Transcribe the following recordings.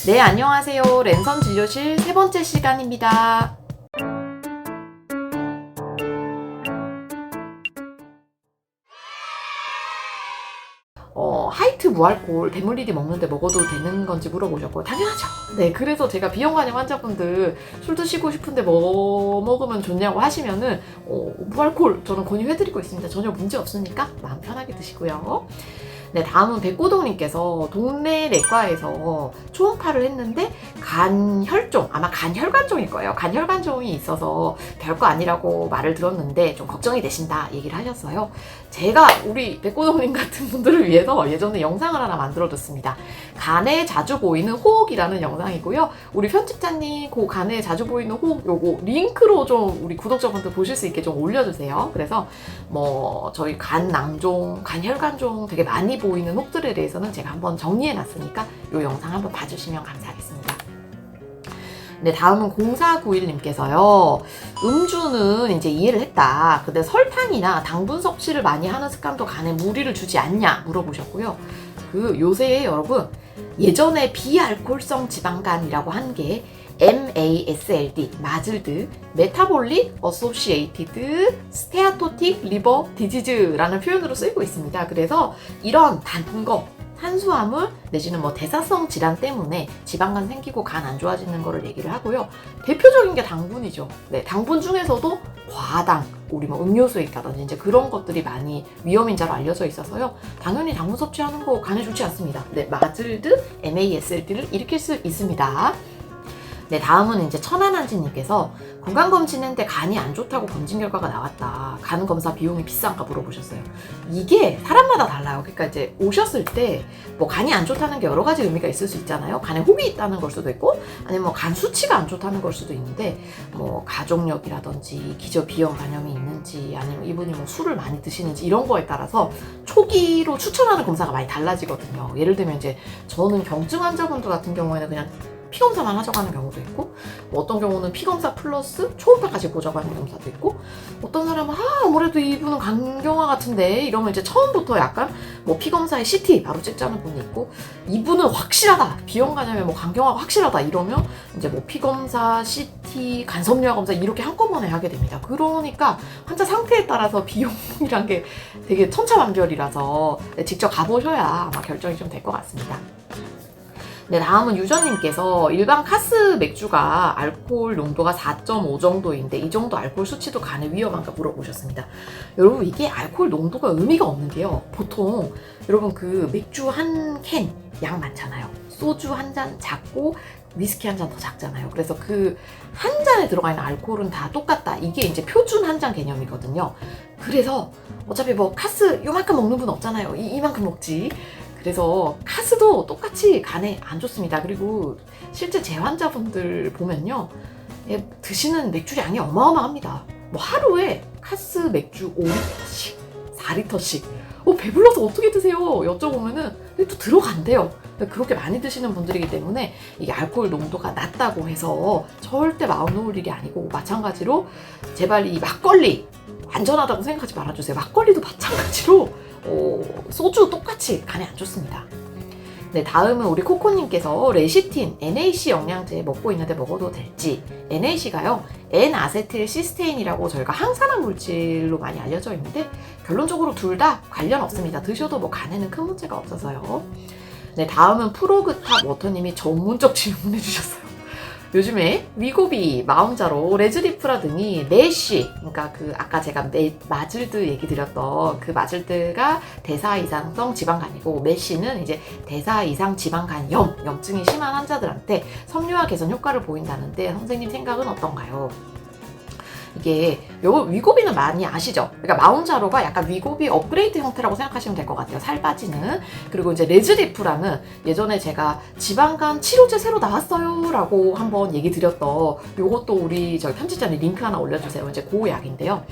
네, 안녕하세요. 랜선 진료실 세 번째 시간입니다. 하이트 무알코올 배물리디 먹는데 먹어도 되는 건지 물어보셨고 당연하죠. 네, 그래서 제가 비형간염 환자분들 술 드시고 싶은데 뭐 먹으면 좋냐고 하시면은 무알코올 저는 권유해드리고 있습니다. 전혀 문제 없으니까 마음 편하게 드시고요. 네, 다음은 백고동님께서 동네 내과에서 초음파를 했는데 간혈종, 아마 간혈관종일 거예요. 간혈관종이 있어서 별거 아니라고 말을 들었는데 좀 걱정이 되신다 얘기를 하셨어요. 제가 우리 백고동님 같은 분들을 위해서 예전에 영상을 하나 만들어뒀습니다. 간에 자주 보이는 호흡이라는 영상이고요. 우리 편집자님 그 간에 자주 보이는 호흡 요거 링크로 좀 우리 구독자분들 보실 수 있게 좀 올려주세요. 그래서 뭐 저희 간 낭종, 간혈관종 되게 많이 보이는 혹들에 대해서는 제가 한번 정리해놨으니까 이 영상 한번 봐주시면 감사하겠습니다. 네, 다음은 0491님께서요. 음주는 이제 이해를 했다. 근데 설탕이나 당분 섭취를 많이 하는 습관도 간에 무리를 주지 않냐 물어보셨고요. 요새 여러분 예전에 비알코올성 지방간이라고 한 게 MASLD, 마즐드, 메타볼릭 어소시에이티드 스테아토틱 리버 디지즈라는 표현으로 쓰이고 있습니다. 그래서 이런 단 거, 탄수화물 내지는 뭐 대사성 질환 때문에 지방간 생기고 간 안 좋아지는 거를 얘기를 하고요. 대표적인 게 당분이죠. 네, 당분 중에서도 과당, 우리 뭐 음료수에 있다든지 이제 그런 것들이 많이 위험인자로 알려져 있어서요. 당연히 당분 섭취하는 거 간에 좋지 않습니다. 네, 마즐드, MASLD를 일으킬 수 있습니다. 네, 다음은 이제 천안한지님께서 건강검진했는데 간이 안 좋다고 검진 결과가 나왔다. 간 검사 비용이 비싼가 물어보셨어요. 이게 사람마다 달라요. 그러니까 이제 오셨을 때 뭐 간이 안 좋다는 게 여러 가지 의미가 있을 수 있잖아요. 간에 혹이 있다는 걸 수도 있고, 아니면 뭐 간 수치가 안 좋다는 걸 수도 있는데, 뭐 가족력이라든지 기저 비형 간염이 있는지, 아니면 이분이 뭐 술을 많이 드시는지 이런 거에 따라서 초기로 추천하는 검사가 많이 달라지거든요. 예를 들면 이제 저는 경증 환자분들 같은 경우에는 그냥 피검사만 하자고 하는 경우도 있고, 뭐 어떤 경우는 피검사 플러스 초음파까지 보자고 하는 검사도 있고, 어떤 사람은 아무래도 이분은 간경화 같은데 이러면 이제 처음부터 약간 뭐 피검사에 CT 바로 찍자는 분이 있고, 이분은 확실하다, 비형간염에 뭐 간경화가 확실하다 이러면 이제 뭐 피검사, CT, 간섭류화 검사 이렇게 한꺼번에 하게 됩니다. 그러니까 환자 상태에 따라서 비용이란 게 되게 천차만별이라서 직접 가보셔야 아마 결정이 좀 될 것 같습니다. 네, 다음은 유저님께서 일반 카스 맥주가 알코올 농도가 4.5 정도인데 이 정도 알코올 수치도 간에 위험한가 물어보셨습니다. 여러분 이게 알코올 농도가 의미가 없는 게요. 보통 여러분 그 맥주 한 캔 양 많잖아요. 소주 한 잔 작고 위스키 한 잔 더 작잖아요. 그래서 그 한 잔에 들어가 있는 알코올은 다 똑같다. 이게 이제 표준 한 잔 개념이거든요. 그래서 어차피 뭐 카스 요만큼 먹는 분 없잖아요. 이만큼 먹지. 그래서 카스도 똑같이 간에 안 좋습니다. 그리고 실제 제 환자분들 보면요, 드시는 맥주량이 어마어마합니다. 뭐 하루에 카스 맥주 5리터씩, 4리터씩 배불러서 어떻게 드세요? 여쭤보면은 또 들어간대요. 그렇게 많이 드시는 분들이기 때문에 이게 알코올 농도가 낮다고 해서 절대 마음 놓을 일이 아니고, 마찬가지로 제발 이 막걸리 안전하다고 생각하지 말아주세요. 막걸리도 마찬가지로 소주 똑같이 간에 안 좋습니다. 네, 다음은 우리 코코님께서 레시틴, NAC 영양제 먹고 있는데 먹어도 될지. NAC가요, N아세틸시스테인이라고 저희가 항산화 물질로 많이 알려져 있는데 결론적으로 둘 다 관련 없습니다. 드셔도 뭐 간에는 큰 문제가 없어서요. 네, 다음은 프로그탑 워터님이 전문적 질문해 주셨어요. 요즘에 위고비, 마음자로, 레즈리프라 등이 메쉬, 그러니까 아까 제가 마즐드 얘기 드렸던 그 마즐드가 대사 이상성 지방간이고, 메쉬는 이제 대사 이상 지방간염, 염증이 심한 환자들한테 섬유화 개선 효과를 보인다는데 선생님 생각은 어떤가요? 이게 위고비는 많이 아시죠? 그러니까 마운자로가 약간 위고비 업그레이드 형태라고 생각하시면 될 것 같아요. 살 빠지는. 그리고 이제 레즈리프라는 예전에 제가 지방간 치료제 새로 나왔어요 라고 한번 얘기 드렸던, 요것도 우리 저희 편집자님 링크 하나 올려주세요. 이제 그 약인데요.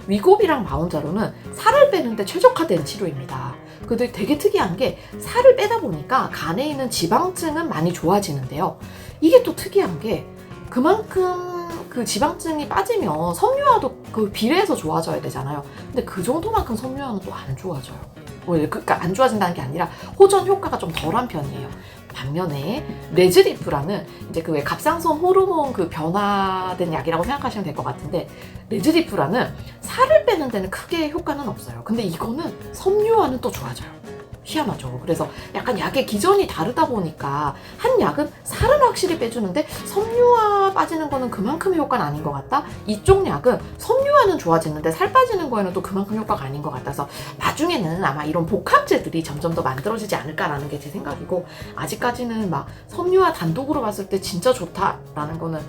위고비랑 마운자로는 살을 빼는데 최적화된 치료입니다. 근데 되게 특이한 게 살을 빼다 보니까 간에 있는 지방층은 많이 좋아지는데요. 이게 또 특이한 게 그만큼 그 지방층이 빠지면 섬유화도 그 비례해서 좋아져야 되잖아요. 근데 그 정도만큼 섬유화는 또 안 좋아져요. 그러니까 안 좋아진다는 게 아니라 호전 효과가 좀 덜한 편이에요. 반면에 레즈리프라는 이제 그 왜 갑상선 호르몬 그 변화된 약이라고 생각하시면 될 것 같은데, 레즈리프라는 살을 빼는 데는 크게 효과는 없어요. 근데 이거는 섬유화는 또 좋아져요. 희한하죠. 그래서 약간 약의 기전이 다르다 보니까 한 약은 살은 확실히 빼주는데 섬유화 빠지는 거는 그만큼의 효과는 아닌 것 같다. 이쪽 약은 섬유화는 좋아지는데 살 빠지는 거에는 또 그만큼 효과가 아닌 것 같아서 나중에는 아마 이런 복합제들이 점점 더 만들어지지 않을까라는 게 제 생각이고, 아직까지는 막 섬유화 단독으로 봤을 때 진짜 좋다라는 거는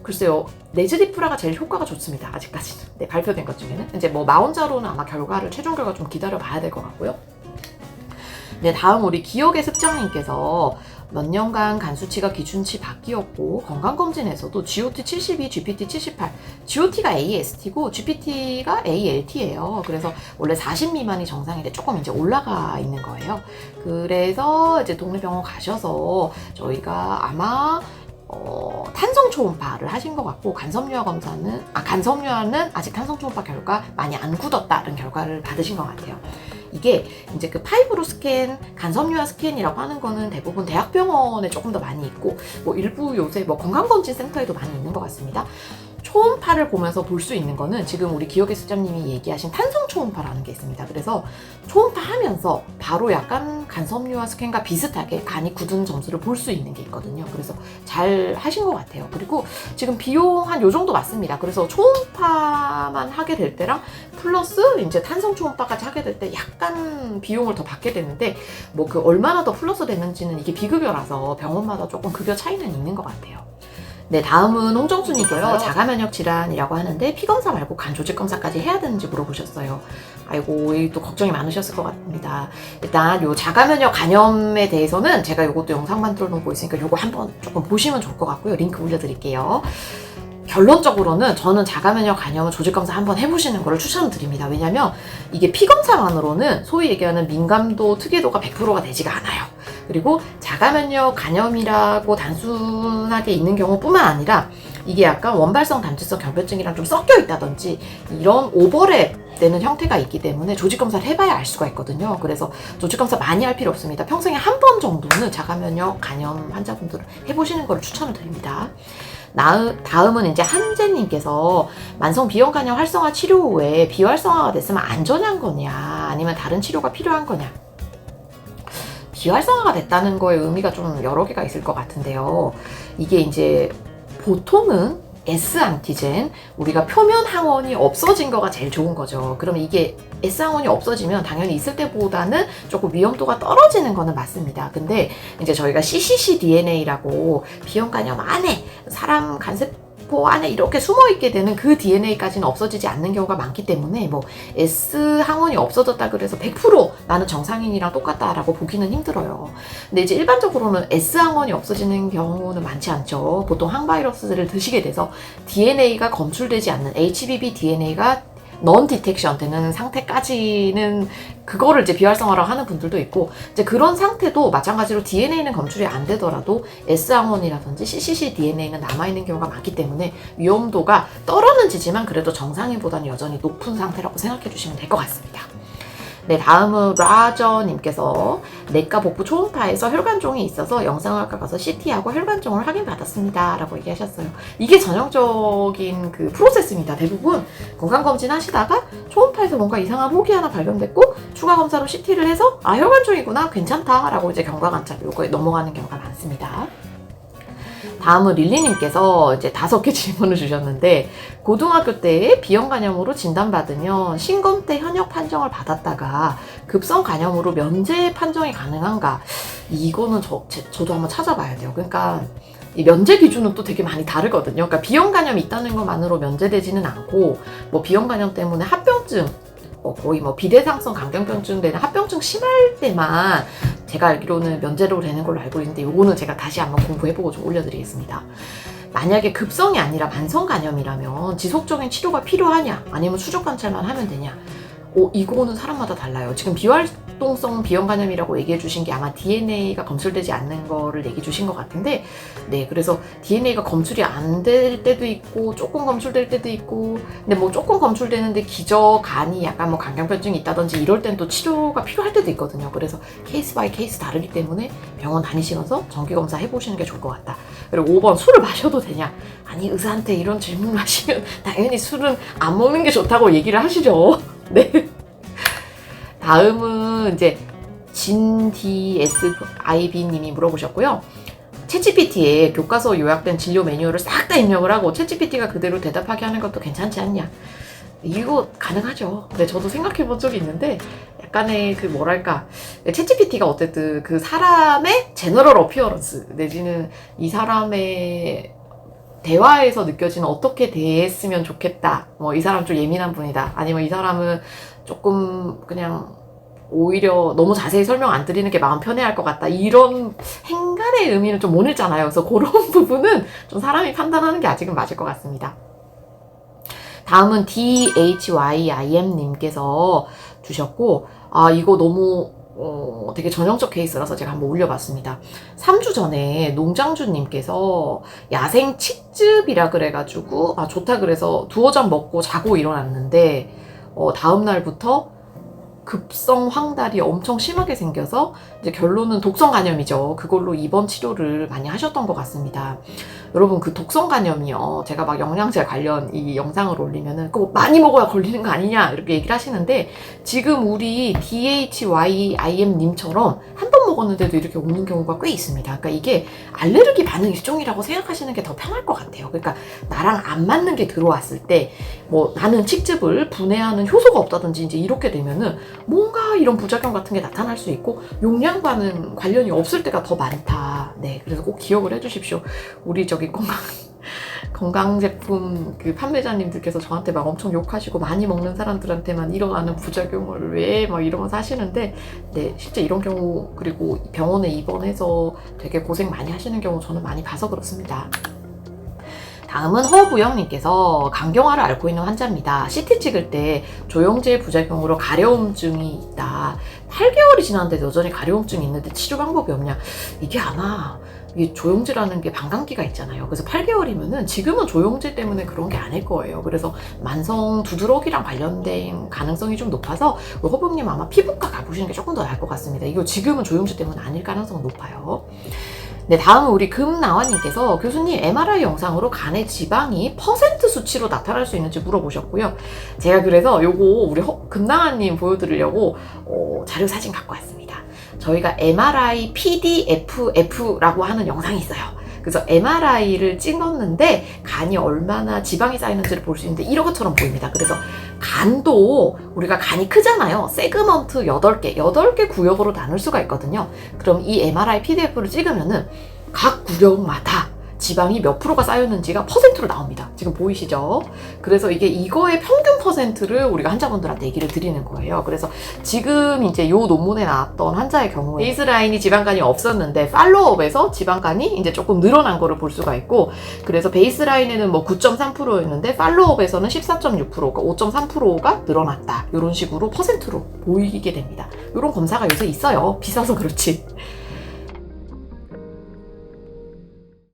글쎄요. 레즈리프라가 제일 효과가 좋습니다. 아직까지는. 네, 발표된 것 중에는. 이제 뭐 나 혼자로는 아마 결과를 최종 결과 좀 기다려 봐야 될 것 같고요. 네, 다음 우리 기억의 습정님께서 몇 년간 간 수치가 기준치 바뀌었고 건강검진에서도 GOT72, GPT78, GOT가 AST고 GPT가 ALT예요. 그래서 원래 40 미만이 정상인데 조금 이제 올라가 있는 거예요. 그래서 이제 동네 병원 가셔서 저희가 아마 탄성 초음파를 하신 것 같고, 간섬유화는 아직 탄성 초음파 결과 많이 안 굳었다는 결과를 받으신 것 같아요. 이게 이제 그 파이브로 스캔, 간섬유화 스캔이라고 하는 거는 대부분 대학병원에 조금 더 많이 있고, 뭐 일부 요새 뭐 건강검진센터에도 많이 있는 것 같습니다. 초음파를 보면서 볼 수 있는 거는 지금 우리 기억의 습자님이 얘기하신 탄성 초음파라는 게 있습니다. 그래서 초음파 하면서 바로 약간 간섬유화 스캔과 비슷하게 간이 굳은 점수를 볼 수 있는 게 있거든요. 그래서 잘 하신 것 같아요. 그리고 지금 비용 한 요 정도 맞습니다. 그래서 초음파만 하게 될 때랑 플러스 이제 탄성 초음파까지 하게 될 때 약간 비용을 더 받게 되는데, 뭐 그 얼마나 더 플러스 되는지는 이게 비급여라서 병원마다 조금 급여 차이는 있는 것 같아요. 네, 다음은 홍정수님께서 자가면역 질환이라고 하는데 피검사 말고 간 조직 검사까지 해야 되는지 물어보셨어요. 아이고, 또 걱정이 많으셨을 것 같습니다. 일단 요 자가면역 간염에 대해서는 제가 요것도 영상 만들어 놓고 있으니까 요거 한번 조금 보시면 좋을 것 같고요. 링크 올려드릴게요. 결론적으로는 저는 자가면역 간염은 조직검사 한번 해보시는 거를 추천드립니다. 왜냐면 이게 피검사만으로는 소위 얘기하는 민감도, 특이도가 100%가 되지가 않아요. 그리고 자가면역 간염이라고 단순하게 있는 경우뿐만 아니라 이게 약간 원발성 담지성 결벽증이랑 좀 섞여 있다든지 이런 오버랩 되는 형태가 있기 때문에 조직검사를 해봐야 알 수가 있거든요. 그래서 조직검사 많이 할 필요 없습니다. 평생에 한 번 정도는 자가면역 간염 환자분들을 해보시는 걸 추천을 드립니다. 다음은 이제 한재님께서 만성 비형 간염 활성화 치료 후에 비활성화가 됐으면 안전한 거냐, 아니면 다른 치료가 필요한 거냐. 비활성화가 됐다는 거에 의미가 좀 여러 개가 있을 것 같은데요. 이게 이제 보통은 S안티젠, 우리가 표면 항원이 없어진 거가 제일 좋은 거죠. 그러면 이게 S항원이 없어지면 당연히 있을 때보다는 조금 위험도가 떨어지는 거는 맞습니다. 근데 이제 저희가 cccDNA라고 비형 간염 안에 사람 간세포 안에 이렇게 숨어 있게 되는 그 DNA까지는 없어지지 않는 경우가 많기 때문에 뭐 S 항원이 없어졌다 그래서 100% 나는 정상인이랑 똑같다라고 보기는 힘들어요. 근데 이제 일반적으로는 S 항원이 없어지는 경우는 많지 않죠. 보통 항바이러스를 드시게 돼서 DNA가 검출되지 않는 HBV DNA가 넌 디텍션 되는 상태까지는 그거를 이제 비활성화라고 하는 분들도 있고, 이제 그런 상태도 마찬가지로 DNA는 검출이 안 되더라도 S항원이라든지 cccDNA는 남아있는 경우가 많기 때문에 위험도가 떨어는 지지만 그래도 정상인보다는 여전히 높은 상태라고 생각해 주시면 될 것 같습니다. 네, 다음은 라저님께서 내과 복부 초음파에서 혈관종이 있어서 영상학과 가서 CT하고 혈관종을 확인받았습니다 라고 얘기하셨어요. 이게 전형적인 그 프로세스입니다. 대부분 건강검진 하시다가 초음파에서 뭔가 이상한 혹이 하나 발견됐고 추가 검사로 CT를 해서 아, 혈관종이구나, 괜찮다 라고 이제 경과관찰 요거에 넘어가는 경우가 많습니다. 다음은 릴리님께서 이제 5개 질문을 주셨는데, 고등학교 때 비형 간염으로 진단받으면 신검 때 현역 판정을 받았다가 급성 간염으로 면제 판정이 가능한가? 이거는 저도 한번 찾아봐야 돼요. 그러니까 이 면제 기준은 또 되게 많이 다르거든요. 그러니까 비형 간염이 있다는 것만으로 면제되지는 않고, 뭐 비형 간염 때문에 합병증, 거의 뭐 비대상성 간경병증 되는 합병증 심할 때만 제가 알기로는 면제로 되는 걸로 알고 있는데, 요거는 제가 다시 한번 공부해보고 좀 올려드리겠습니다. 만약에 급성이 아니라 만성 간염이라면 지속적인 치료가 필요하냐, 아니면 추적 관찰만 하면 되냐, 이거는 사람마다 달라요. 지금 역동성 비형 간염이라고 얘기해 주신 게 아마 DNA가 검출되지 않는 거를 얘기해 주신 것 같은데, 네, 그래서 DNA가 검출이 안 될 때도 있고 조금 검출될 때도 있고, 근데 뭐 조금 검출되는데 기저 간이 약간 뭐 간경변증이 있다든지 이럴 땐 또 치료가 필요할 때도 있거든요. 그래서 케이스 바이 케이스 다르기 때문에 병원 다니시면서 정기검사 해보시는 게 좋을 것 같다. 그리고 5번, 술을 마셔도 되냐? 아니, 의사한테 이런 질문을 하시면 당연히 술은 안 먹는 게 좋다고 얘기를 하시죠. 네. 다음은 이제 진DSIB님이 물어보셨고요. 챗GPT에 교과서 요약된 진료 매뉴얼을 싹 다 입력을 하고 챗GPT가 그대로 대답하게 하는 것도 괜찮지 않냐? 이거 가능하죠. 근데 저도 생각해 본 적이 있는데 약간의 그 뭐랄까, 챗GPT가 어쨌든 그 사람의 제너럴 어피어런스 내지는 이 사람의 대화에서 느껴지는 어떻게 대했으면 좋겠다, 뭐 이 사람 좀 예민한 분이다, 아니면 이 사람은 조금 그냥 오히려 너무 자세히 설명 안 드리는 게 마음 편해할 것 같다, 이런 행간의 의미는 좀 못 읽잖아요. 그래서 그런 부분은 좀 사람이 판단하는 게 아직은 맞을 것 같습니다. 다음은 DHYIM님께서 주셨고, 아, 이거 너무 되게 전형적 케이스라서 제가 한번 올려봤습니다. 3주 전에 농장주님께서 야생 칡즙이라 그래가지고 좋다 그래서 두어 잔 먹고 자고 일어났는데 다음날부터 급성 황달이 엄청 심하게 생겨서 이제 결론은 독성 간염이죠. 그걸로 입원 치료를 많이 하셨던 것 같습니다. 여러분, 그 독성 간염이요, 제가 막 영양제 관련 이 영상을 올리면은 그거 많이 먹어야 걸리는 거 아니냐 이렇게 얘기를 하시는데, 지금 우리 DHYIM님처럼 한 번 먹었는데도 이렇게 오는 경우가 꽤 있습니다. 그러니까 이게 알레르기 반응 일종이라고 생각하시는 게 더 편할 것 같아요. 그러니까 나랑 안 맞는 게 들어왔을 때, 뭐 나는 칡즙을 분해하는 효소가 없다든지 이제 이렇게 되면은 뭔가 이런 부작용 같은 게 나타날 수 있고 용량과는 관련이 없을 때가 더 많다. 네, 그래서 꼭 기억을 해주십시오. 우리 저기 건강제품 그 판매자님들께서 저한테 막 엄청 욕하시고, 많이 먹는 사람들한테만 일어나는 부작용을 왜 막 이러면서 하시는데, 네, 실제 이런 경우, 그리고 병원에 입원해서 되게 고생 많이 하시는 경우 저는 많이 봐서 그렇습니다. 다음은 허부영님께서 간경화를 앓고 있는 환자입니다. CT 찍을 때 조영제 부작용으로 가려움증이 있다. 8개월이 지났는데 여전히 가려움증이 있는데 치료 방법이 없냐? 이게 아마 이게 조영제라는 게 반감기가 있잖아요. 그래서 8개월이면은 지금은 조영제 때문에 그런 게 아닐 거예요. 그래서 만성 두드러기랑 관련된 가능성이 좀 높아서 허부영님 아마 피부과 가보시는 게 조금 더 나을 것 같습니다. 이거 지금은 조영제 때문에 아닐 가능성은 높아요. 네, 다음은 우리 금나와님께서 교수님 MRI 영상으로 간의 지방이 퍼센트 수치로 나타날 수 있는지 물어보셨고요. 제가 그래서 요거 우리 금나와님 보여드리려고 자료 사진 갖고 왔습니다. 저희가 MRI PDFF라고 하는 영상이 있어요. 그래서 MRI를 찍었는데 간이 얼마나 지방이 쌓이는지를 볼 수 있는데 이런 것처럼 보입니다. 그래서 간도 우리가 간이 크잖아요. 세그먼트 8개 구역으로 나눌 수가 있거든요. 그럼 이 MRI PDF를 찍으면은 각 구역마다 지방이 몇 프로가 쌓였는지가 퍼센트로 나옵니다. 지금 보이시죠? 그래서 이거의 평균 퍼센트를 우리가 환자분들한테 얘기를 드리는 거예요. 그래서 지금 이제 요 논문에 나왔던 환자의 경우에 베이스라인이 지방간이 없었는데 팔로우업에서 지방간이 이제 조금 늘어난 거를 볼 수가 있고, 그래서 베이스라인에는 뭐 9.3%였는데 팔로우업에서는 14.6%가 5.3%가 늘어났다. 이런 식으로 퍼센트로 보이게 됩니다. 이런 검사가 요새 있어요. 비싸서 그렇지.